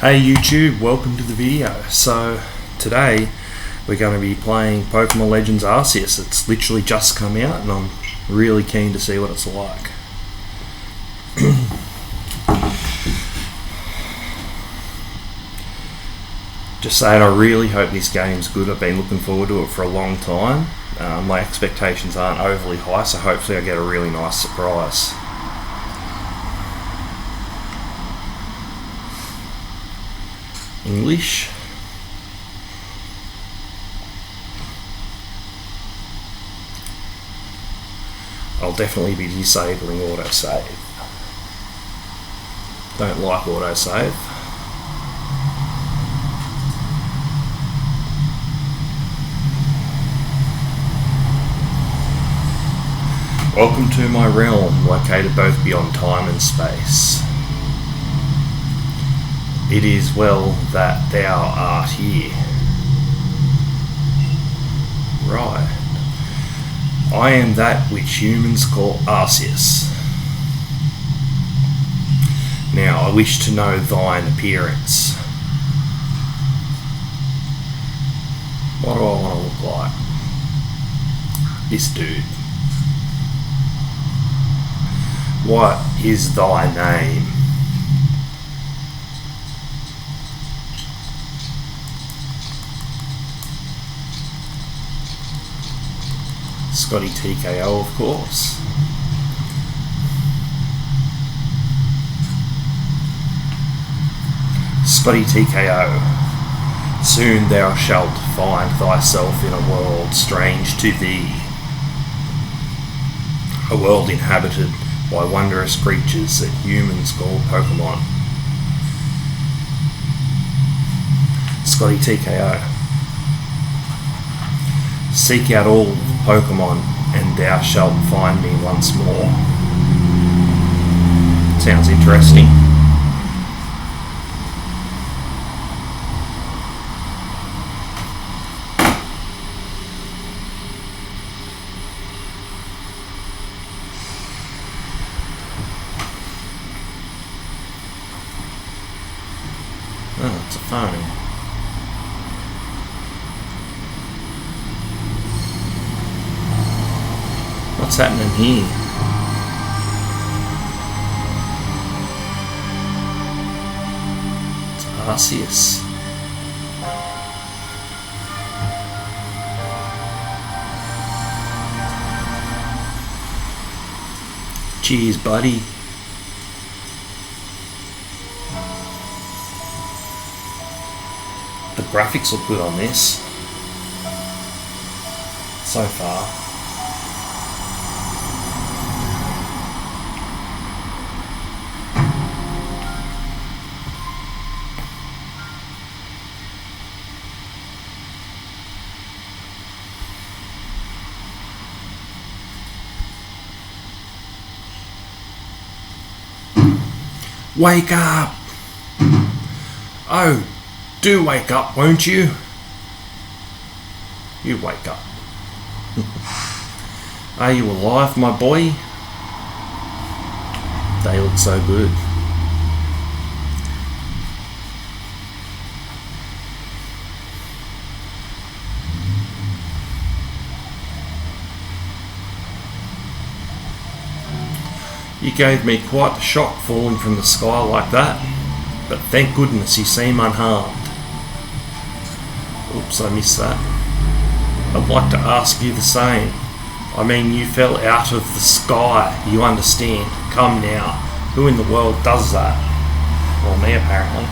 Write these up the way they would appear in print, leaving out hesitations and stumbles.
Hey YouTube, welcome to the video. So today we're going to be playing Pokemon Legends Arceus. It's literally just come out and I'm really keen to see what it's like. Just saying, I really hope this game's good. I've been looking forward to it for a long time. My expectations aren't overly high, so hopefully I get a really nice surprise. English. I'll definitely be disabling autosave. Don't like autosave. Welcome to my realm, located both beyond time and space. It is well that thou art here. Right. I am that which humans call Arceus. Now I wish to know thine appearance. What do I want to look like? This dude. What is thy name? Scotty TKO, of course. Scotty TKO. Soon thou shalt find thyself in a world strange to thee. A world inhabited by wondrous creatures that humans call Pokemon. Scotty TKO. Seek out all Pokemon and thou shalt find me once more. Sounds interesting. Oh, it's a phone. What's happening here? It's Arceus. Cheers, buddy. The graphics look good on this so far. Wake up! Oh, do wake up, won't you? You wake up. Are you alive, my boy? They look so good. You gave me quite the shock falling from the sky like that, but thank goodness you seem unharmed. Oops, I missed that. I'd like to ask you the same. I mean, you fell out of the sky, you understand. Come now, who in the world does that? Well, me apparently.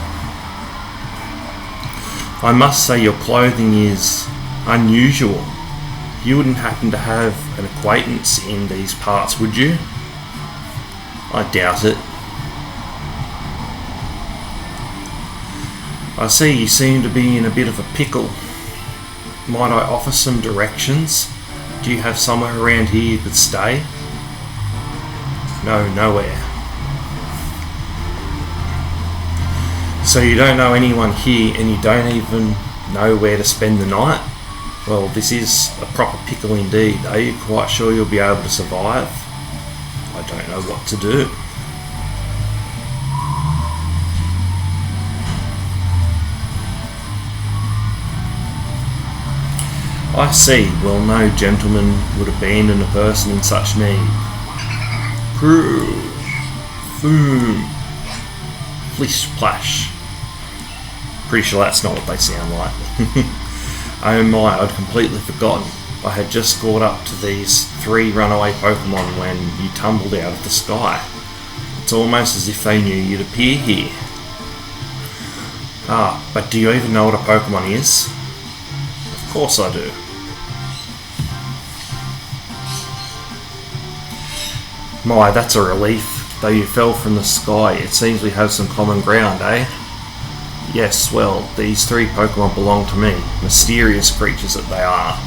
I must say your clothing is unusual. You wouldn't happen to have an acquaintance in these parts, would you? I doubt it. I see you seem to be in a bit of a pickle. Might I offer some directions? Do you have somewhere around here you could stay? No, nowhere. So you don't know anyone here and you don't even know where to spend the night? Well, this is a proper pickle indeed. Are you quite sure you'll be able to survive? I don't know what to do. I see. Well, no gentleman would abandon a person in such need. Crew. Boom. Flish splash. Pretty sure that's not what they sound like. Oh my, I'd completely forgotten. I had just caught up to these 3 runaway Pokemon when you tumbled out of the sky. It's almost as if they knew you'd appear here. Ah, but do you even know what a Pokemon is? Of course I do. My, that's a relief. Though you fell from the sky, it seems we have some common ground, eh? Yes, well, these 3 Pokemon belong to me, mysterious creatures that they are.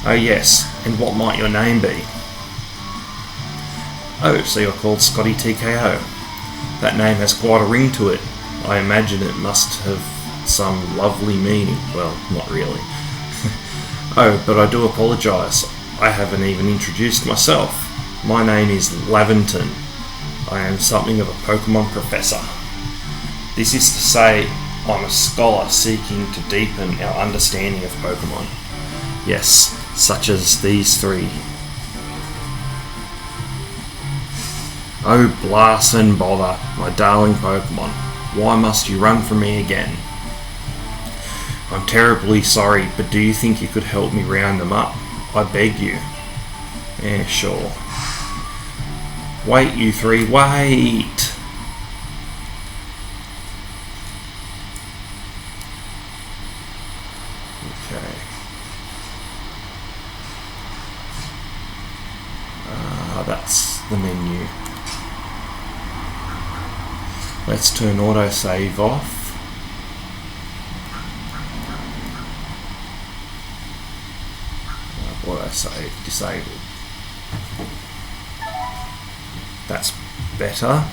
Oh yes, and what might your name be? Oh, so you're called Scotty TKO. That name has quite a ring to it. I imagine it must have some lovely meaning. Well, not really. Oh, but I do apologise. I haven't even introduced myself. My name is Laventon. I am something of a Pokemon professor. This is to say, I'm a scholar seeking to deepen our understanding of Pokemon. Yes, such as these 3. Oh, blast and bother, my darling Pokemon. Why must you run from me again? I'm terribly sorry, but do you think you could help me round them up? I beg you. Yeah, sure. Wait, you 3, wait! Okay. That's the menu. Let's turn autosave off. Autosave disabled. That's better.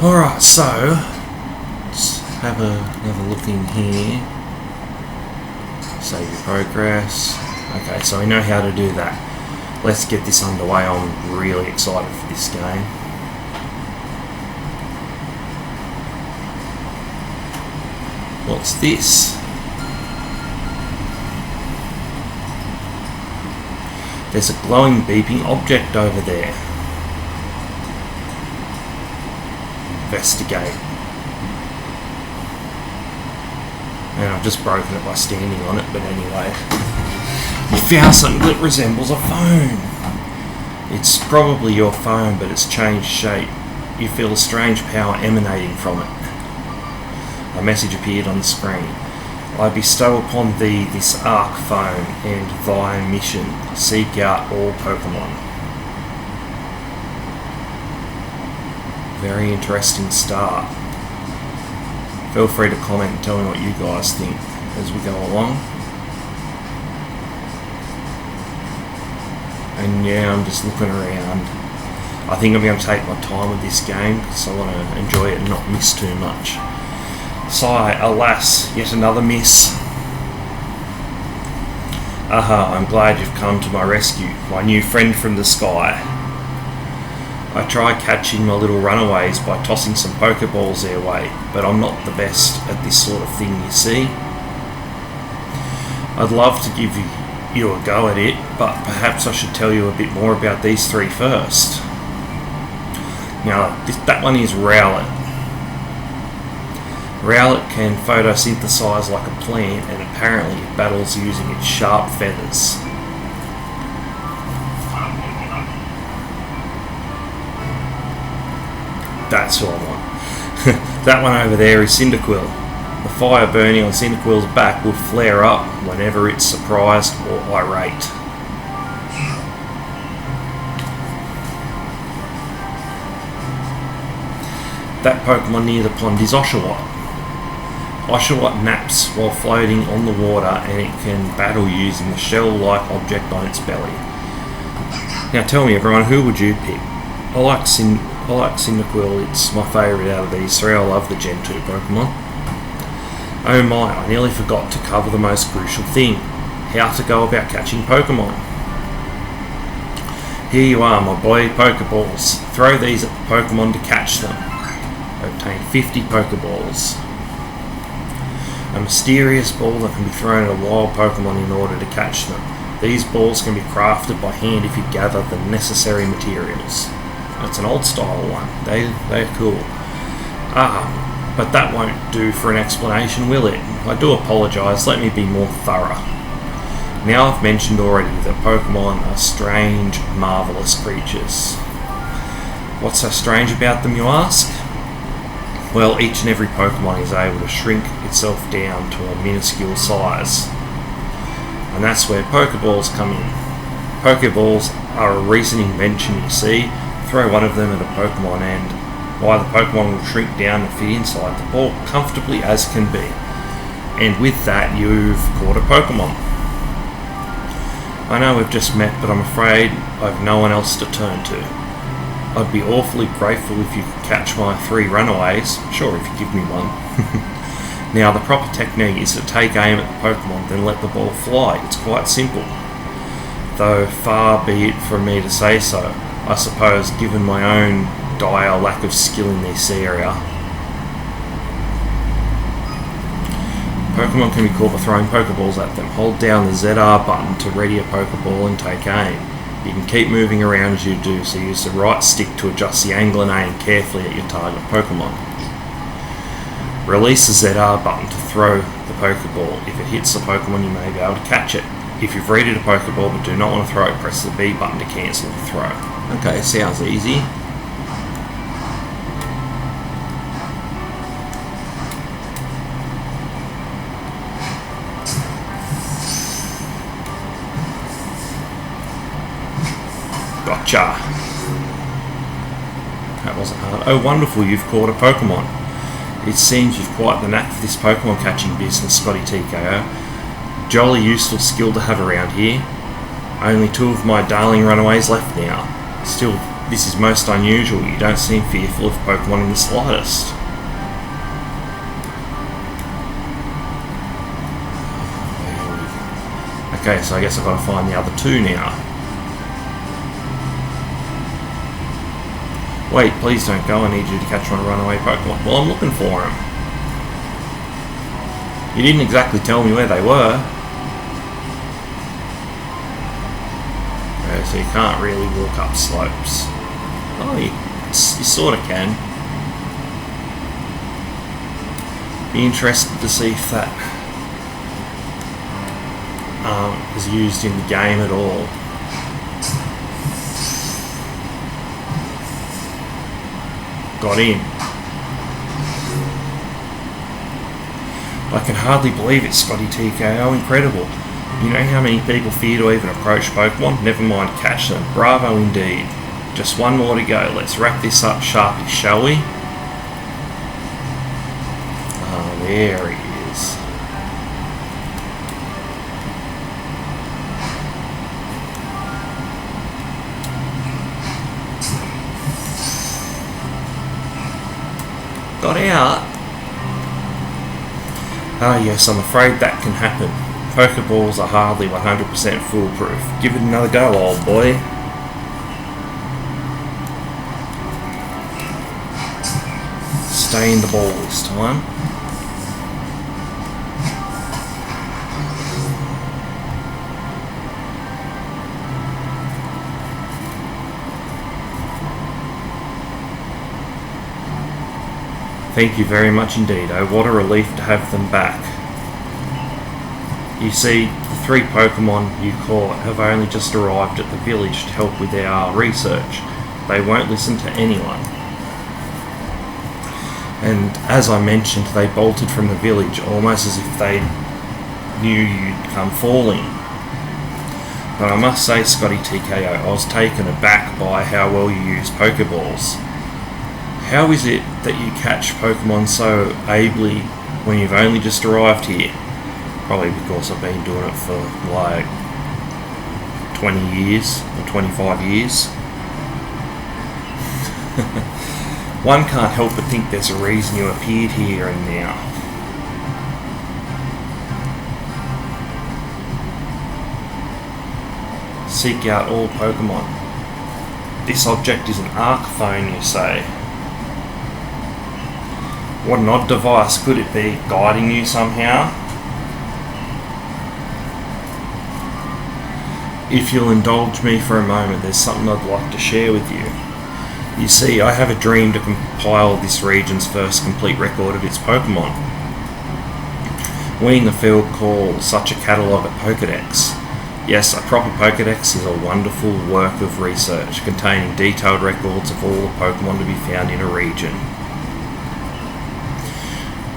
Alright, so let's have another look in here. Save your progress. Okay, so we know how to do that. Let's get this underway. I'm really excited for this game. What's this? There's a glowing beeping object over there. Investigate. And I've just broken it by standing on it, but anyway. You found something that resembles a phone. It's probably your phone, but it's changed shape. You feel a strange power emanating from it. A message appeared on the screen. I bestow upon thee this Arc phone and thy mission. Seek out all Pokemon. Very interesting start. Feel free to comment and tell me what you guys think as we go along. And yeah, I'm just looking around. I think I'm going to take my time with this game because I want to enjoy it and not miss too much. Sigh, alas, yet another miss. Aha, I'm glad you've come to my rescue, my new friend from the sky. I tried catching my little runaways by tossing some Pokeballs their way, but I'm not the best at this sort of thing, you see. I'd love to give you a go at it, but perhaps I should tell you a bit more about these 3 first. Now, that one is Rowlet. Rowlet can photosynthesize like a plant, and apparently it battles using its sharp feathers. That's who I want. That one over there is Cyndaquil. The fire burning on Cyndaquil's back will flare up whenever it's surprised or irate. That Pokemon near the pond is Oshawott. Oshawott naps while floating on the water, and it can battle using the shell-like object on its belly. Now tell me everyone, who would you pick? I like Cyndaquil, it's my favourite out of these 3. I love the Gen 2 Pokemon. Oh my, I nearly forgot to cover the most crucial thing. How to go about catching Pokemon. Here you are, my boy, Pokeballs. Throw these at the Pokemon to catch them. Obtain 50 Pokeballs. A mysterious ball that can be thrown at a wild Pokemon in order to catch them. These balls can be crafted by hand if you gather the necessary materials. That's an old style one. They're cool. But that won't do for an explanation, will it? I do apologise, let me be more thorough. Now I've mentioned already that Pokemon are strange, marvellous creatures. What's so strange about them, you ask? Well, each and every Pokemon is able to shrink itself down to a minuscule size. And that's where Pokeballs come in. Pokeballs are a recent invention, you see. Throw one of them at a Pokemon and why the Pokemon will shrink down to fit inside the ball comfortably as can be. And with that, you've caught a Pokemon. I know we've just met, but I'm afraid I've no one else to turn to. I'd be awfully grateful if you could catch my 3 runaways. Sure, if you give me one. Now, the proper technique is to take aim at the Pokemon, then let the ball fly. It's quite simple. Though far be it from me to say so, I suppose, given my own dire lack of skill in this area. Pokemon can be caught by throwing Pokeballs at them. Hold down the ZR button to ready a Pokeball and take aim. You can keep moving around as you do, so use the right stick to adjust the angle and aim carefully at your target Pokemon. Release the ZR button to throw the Pokeball. If it hits the Pokemon, you may be able to catch it. If you've readied a Pokeball but do not want to throw it, press the B button to cancel the throw. Okay, sounds easy. Gotcha. That wasn't hard. Oh, wonderful, you've caught a Pokemon. It seems you've quite the knack for this Pokemon catching business, Scotty TKO. Jolly useful skill to have around here. Only 2 of my darling runaways left now. Still, this is most unusual. You don't seem fearful of Pokemon in the slightest. Okay, so I guess I've got to find the other 2 now. Wait, please don't go. I need you to catch my runaway Pokemon. Well, I'm looking for him. You didn't exactly tell me where they were. Okay, so you can't really walk up slopes. Oh, you sort of can. Be interested to see if that is used in the game at all. Got in. I can hardly believe it, Scotty TKO. Incredible. You know how many people fear to even approach Pokemon? Never mind catch them. Bravo indeed. Just one more to go. Let's wrap this up sharply, shall we? Ah, there he is. Got out. Ah yes, I'm afraid that can happen. Pokeballs are hardly 100% foolproof. Give it another go, old boy. Stay in the ball this time. Thank you very much indeed. Oh, what a relief to have them back. You see, the 3 Pokemon you caught have only just arrived at the village to help with our research. They won't listen to anyone. And as I mentioned, they bolted from the village almost as if they knew you'd come falling. But I must say, Scotty TKO, I was taken aback by how well you use Pokeballs. How is it that you catch Pokemon so ably when you've only just arrived here? Probably because I've been doing it for like 20 years or 25 years. One can't help but think there's a reason you appeared here and now. Seek out all Pokemon. This object is an arc phone, you say? What an odd device. Could it be guiding you somehow? If you'll indulge me for a moment, there's something I'd like to share with you. You see, I have a dream to compile this region's first complete record of its Pokemon. We in the field call such a catalogue a Pokédex. Yes, a proper Pokédex is a wonderful work of research containing detailed records of all the Pokemon to be found in a region.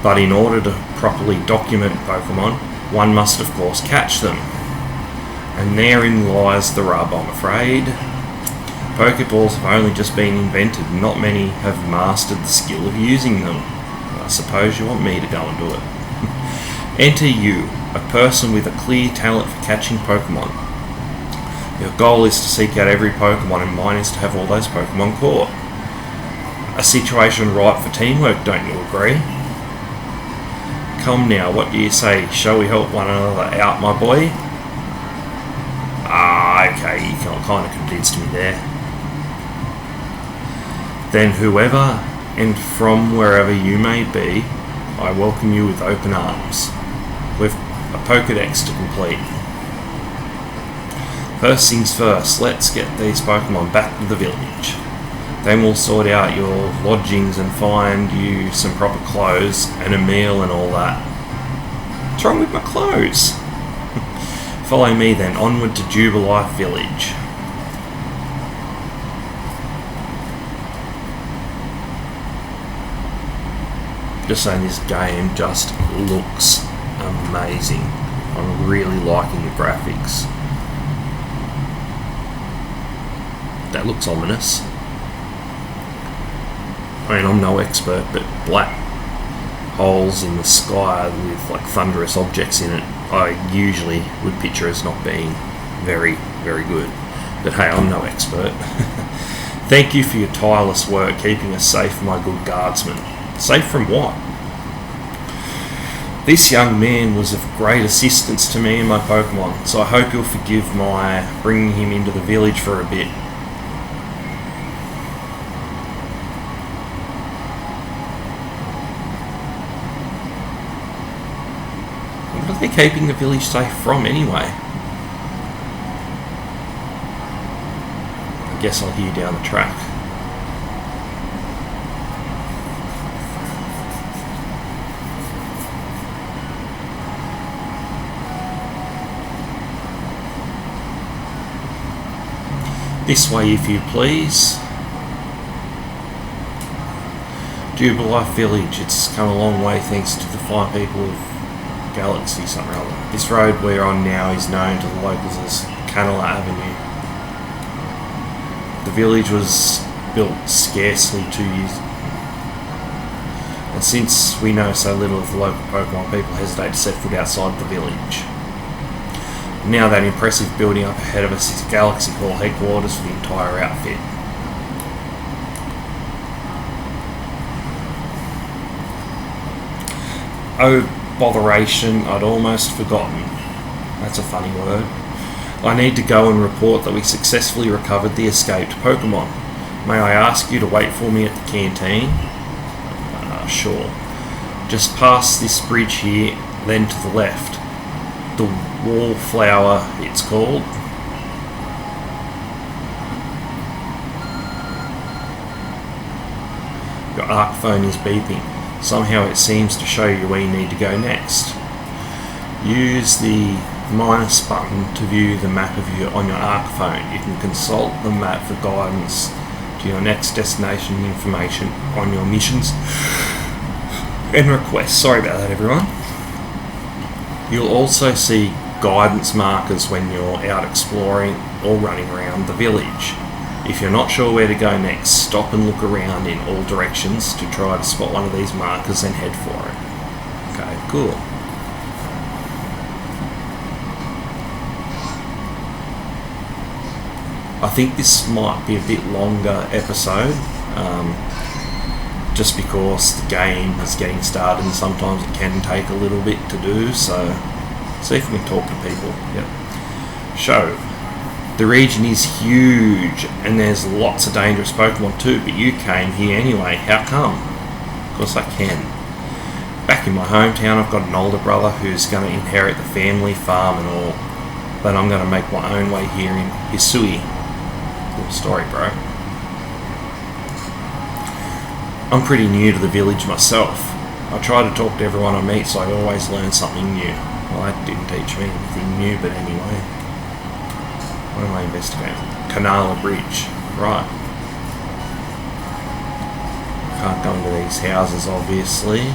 But in order to properly document Pokemon, one must of course catch them. And therein lies the rub, I'm afraid. Pokeballs have only just been invented and not many have mastered the skill of using them. I suppose you want me to go and do it. Enter you, a person with a clear talent for catching Pokemon. Your goal is to seek out every Pokemon and mine is to have all those Pokemon caught. A situation ripe for teamwork, don't you agree? Come now, what do you say? Shall we help one another out, my boy? Okay, you kind of convinced me there. Then whoever and from wherever you may be, I welcome you with open arms. With a Pokédex to complete. First things first, let's get these Pokemon back to the village. Then we'll sort out your lodgings and find you some proper clothes and a meal and all that. What's wrong with my clothes? Follow me then, onward to Jubilife Village. Just saying, this game just looks amazing. I'm really liking the graphics. That looks ominous. I mean, I'm no expert, but black holes in the sky with like thunderous objects in it, I usually would picture as not being very, very good. But hey, I'm no expert. Thank you for your tireless work keeping us safe, my good guardsman. Safe from what? This young man was of great assistance to me and my Pokemon, so I hope you'll forgive my bringing him into the village for a bit. What are they keeping the village safe from anyway? I guess I'll hear down the track. This way, if you please. Jubilife Village, it's come a long way thanks to the fine people of Galaxy something or other. This road we're on now is known to the locals as Canala Avenue. The village was built scarcely 2 years, and since we know so little of the local Pokemon, people hesitate to set foot outside the village. Now that impressive building up ahead of us is Galaxy Hall headquarters for the entire outfit. Oh, botheration, I'd almost forgotten. That's a funny word. I need to go and report that we successfully recovered the escaped Pokemon. May I ask you to wait for me at the canteen? Sure. Just past this bridge here, then to the left. The Wallflower, it's called. Your arc phone is beeping. Somehow it seems to show you where you need to go next. Use the minus button to view the map on your arc phone. You can consult the map for guidance to your next destination information on your missions and requests. Sorry about that, everyone. You'll also see guidance markers when you're out exploring or running around the village. If you're not sure where to go next, stop and look around in all directions to try to spot one of these markers and head for it. Okay, cool. I think this might be a bit longer episode, just because the game is getting started and sometimes it can take a little bit to do, so see if we can talk to people. Yep. So, the region is huge and there's lots of dangerous Pokemon too, but you came here anyway. How come? Of course I can. Back in my hometown, I've got an older brother who's going to inherit the family farm and all. But I'm going to make my own way here in Hisui. Cool story, bro. I'm pretty new to the village myself. I try to talk to everyone I meet, so I always learn something new. Well, that didn't teach me anything new, but anyway. What am I investigating? Canala Bridge. Right. Can't go into these houses, obviously.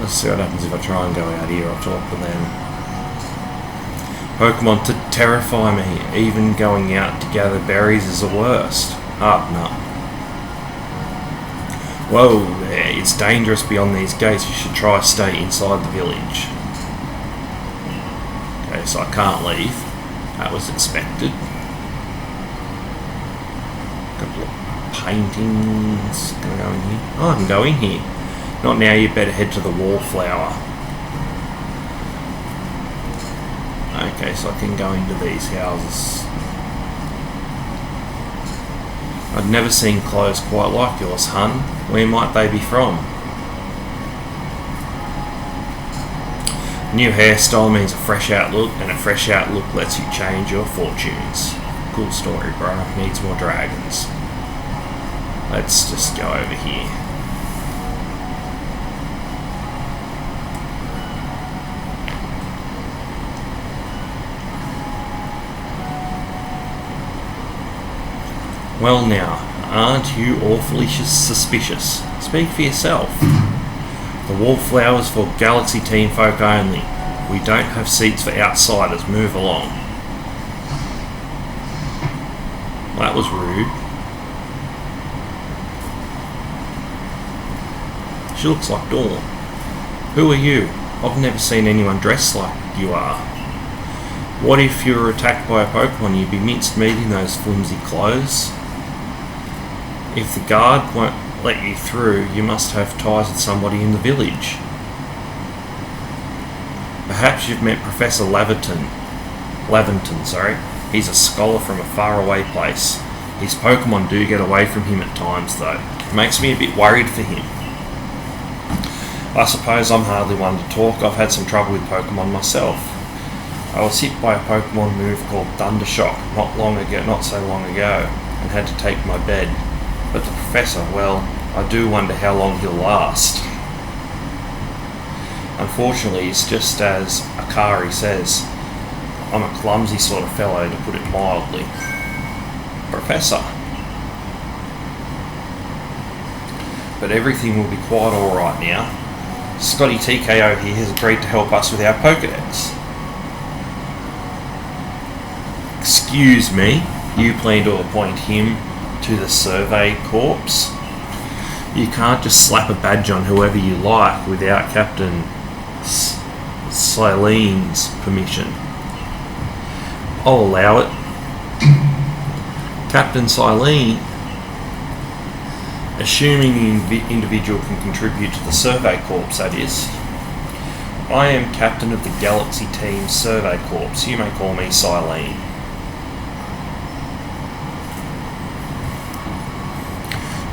Let's see what happens if I try and go out here. I'll talk to them. Pokemon to terrify me. Even going out to gather berries is the worst. No. Whoa, it's dangerous beyond these gates. You should try to stay inside the village. Okay, so I can't leave. That was expected. Couple of paintings. Can I go in here? Oh, I can go in here. Not now, you better head to the wallflower. Okay, so I can go into these houses. I've never seen clothes quite like yours, hun. Where might they be from? New hairstyle means a fresh outlook, and a fresh outlook lets you change your fortunes. Cool story, bro. Needs more dragons. Let's just go over here. Well now, aren't you awfully suspicious? Speak for yourself. The wallflower's for Galaxy Team folk only. We don't have seats for outsiders. Move along. That was rude. She looks like Dawn. Who are you? I've never seen anyone dressed like you are. What if you were attacked by a Pokemon? You'd be minced meat in those flimsy clothes. If the guard won't let you through, you must have ties with somebody in the village. Perhaps you've met Professor Laventon, sorry. He's a scholar from a faraway place. His Pokemon do get away from him at times, though. It makes me a bit worried for him. I suppose I'm hardly one to talk. I've had some trouble with Pokemon myself. I was hit by a Pokemon move called Thundershock not so long ago, and had to take my bed. But the professor, well, I do wonder how long he'll last. Unfortunately, it's just as Akari says. I'm a clumsy sort of fellow, to put it mildly. Professor. But everything will be quite alright now. Scotty TKO here has agreed to help us with our Pokedex. Excuse me, you plan to appoint him to the Survey Corps? You can't just slap a badge on whoever you like without Captain Silene's permission. I'll allow it. Captain Silene, assuming the individual can contribute to the Survey Corps, that is. I am Captain of the Galaxy Team Survey Corps. You may call me Silene.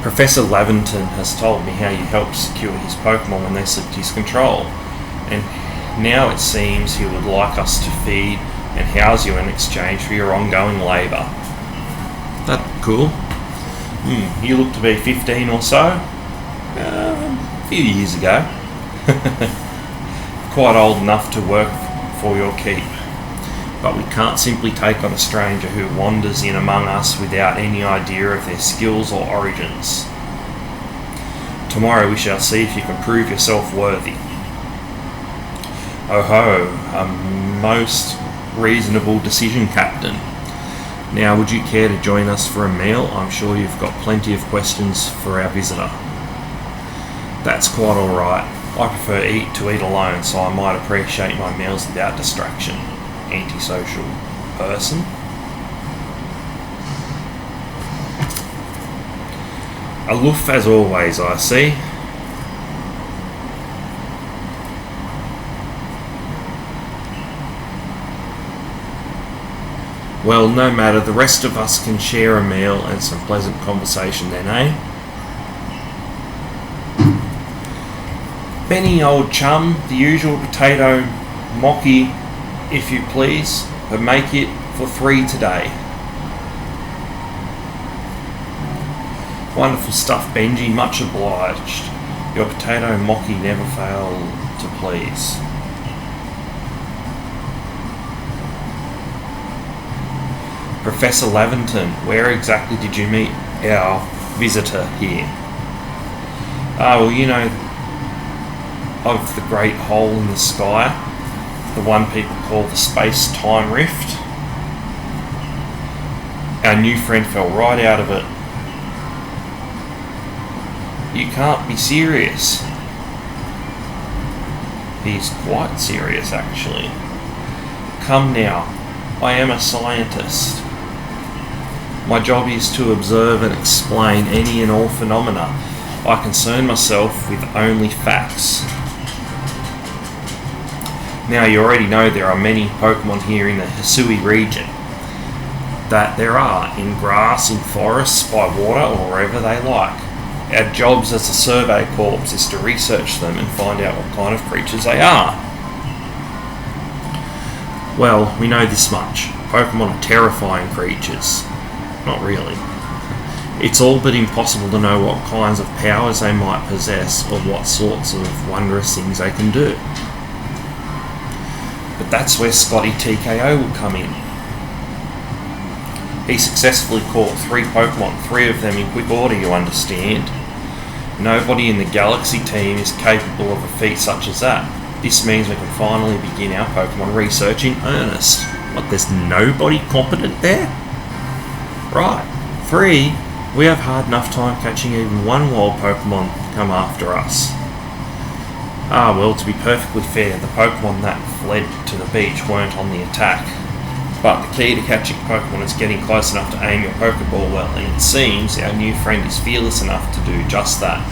Professor Laventon has told me how you helped secure his Pokemon when they slipped his control, and now it seems he would like us to feed and house you in exchange for your ongoing labour. That's cool. You look to be 15 or so. A few years ago. Quite old enough to work for your keep. But we can't simply take on a stranger who wanders in among us without any idea of their skills or origins. Tomorrow we shall see if you can prove yourself worthy. Oh ho, a most reasonable decision, Captain. Now, would you care to join us for a meal? I'm sure you've got plenty of questions for our visitor. That's quite alright. I prefer to eat alone, so I might appreciate my meals without distraction. Antisocial person. Aloof as always, I see. Well, no matter, the rest of us can share a meal and some pleasant conversation then, eh? Benny, old chum, the usual potato mocky, if you please, but make it for 3 today. Wonderful stuff, Benji, much obliged. Your potato mocky never failed to please. Professor Lavington, where exactly did you meet our visitor here? Well, you know, of the great hole in the sky, the one people call the space-time rift. Our new friend fell right out of it. You can't be serious. He's quite serious, actually. Come now, I am a scientist. My job is to observe and explain any and all phenomena. I concern myself with only facts. Now, you already know there are many Pokemon here in the Hisui Region. That there are, in grass, in forests, by water, or wherever they like. Our jobs as a survey corps is to research them and find out what kind of creatures they are. Well, we know this much. Pokemon are terrifying creatures. Not really. It's all but impossible to know what kinds of powers they might possess or what sorts of wondrous things they can do. But that's where Scotty TKO will come in. He successfully caught 3 Pokemon, 3 of them in quick order, you understand. Nobody in the Galaxy team is capable of a feat such as that. This means we can finally begin our Pokemon research in earnest. What, there's nobody competent there? Right, 3, we have hard enough time catching even one wild Pokemon come after us. Well, to be perfectly fair, the Pokemon that fled to the beach weren't on the attack. But the key to catching Pokemon is getting close enough to aim your Pokeball well, and it seems our new friend is fearless enough to do just that.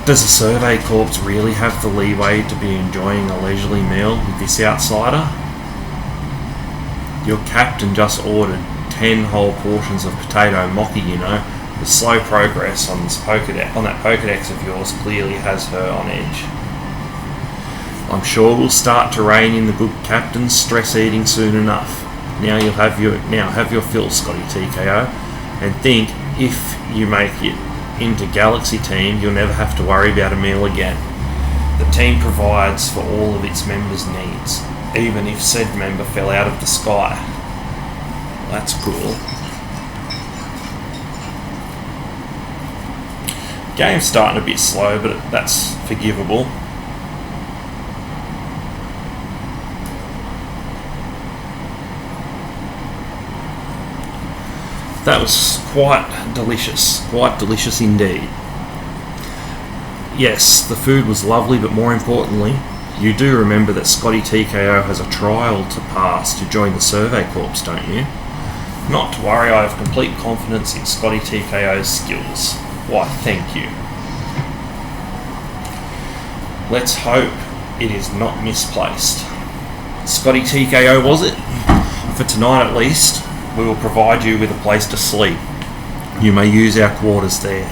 Does the Survey Corps really have the leeway to be enjoying a leisurely meal with this outsider? Your captain just ordered 10 whole portions of potato mocky, you know. The slow progress on that Pokedex of yours clearly has her on edge. I'm sure we'll start to rein in the good captain's stress eating soon enough. Now have your fill, Scotty TKO, and think if you make it into Galaxy Team, you'll never have to worry about a meal again. The team provides for all of its members' needs, even if said member fell out of the sky. That's cool. Game's starting a bit slow, but that's forgivable. That was quite delicious indeed. Yes, the food was lovely, but more importantly, you do remember that Scotty TKO has a trial to pass to join the Survey Corps, don't you? Not to worry, I have complete confidence in Scotty TKO's skills. Why, thank you. Let's hope it is not misplaced. Scotty TKO, was it? For tonight at least, we will provide you with a place to sleep. You may use our quarters there.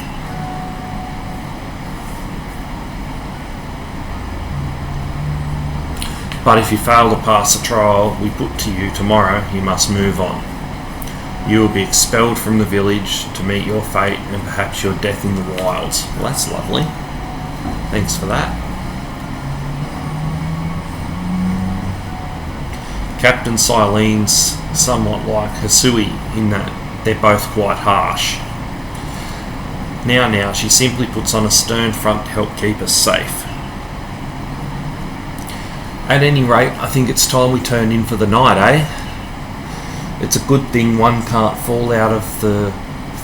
But if you fail to pass the trial we put to you tomorrow, you must move on. You will be expelled from the village to meet your fate and perhaps your death in the wilds. Well, that's lovely. Thanks for that. Captain Silene's somewhat like Hisui in that they're both quite harsh. Now, she simply puts on a stern front to help keep us safe. At any rate, I think it's time we turned in for the night, eh? It's a good thing one can't fall out of the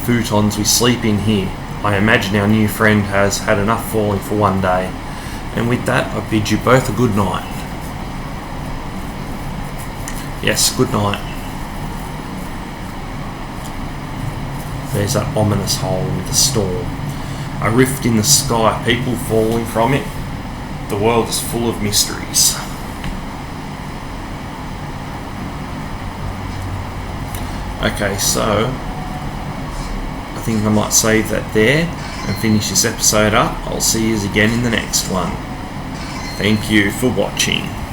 futons we sleep in here. I imagine our new friend has had enough falling for one day. And with that, I bid you both a good night. Yes, good night. There's that ominous hole with the storm. A rift in the sky, people falling from it. The world is full of mysteries. Okay, so I think I might save that there and finish this episode up. I'll see you again in the next one. Thank you for watching.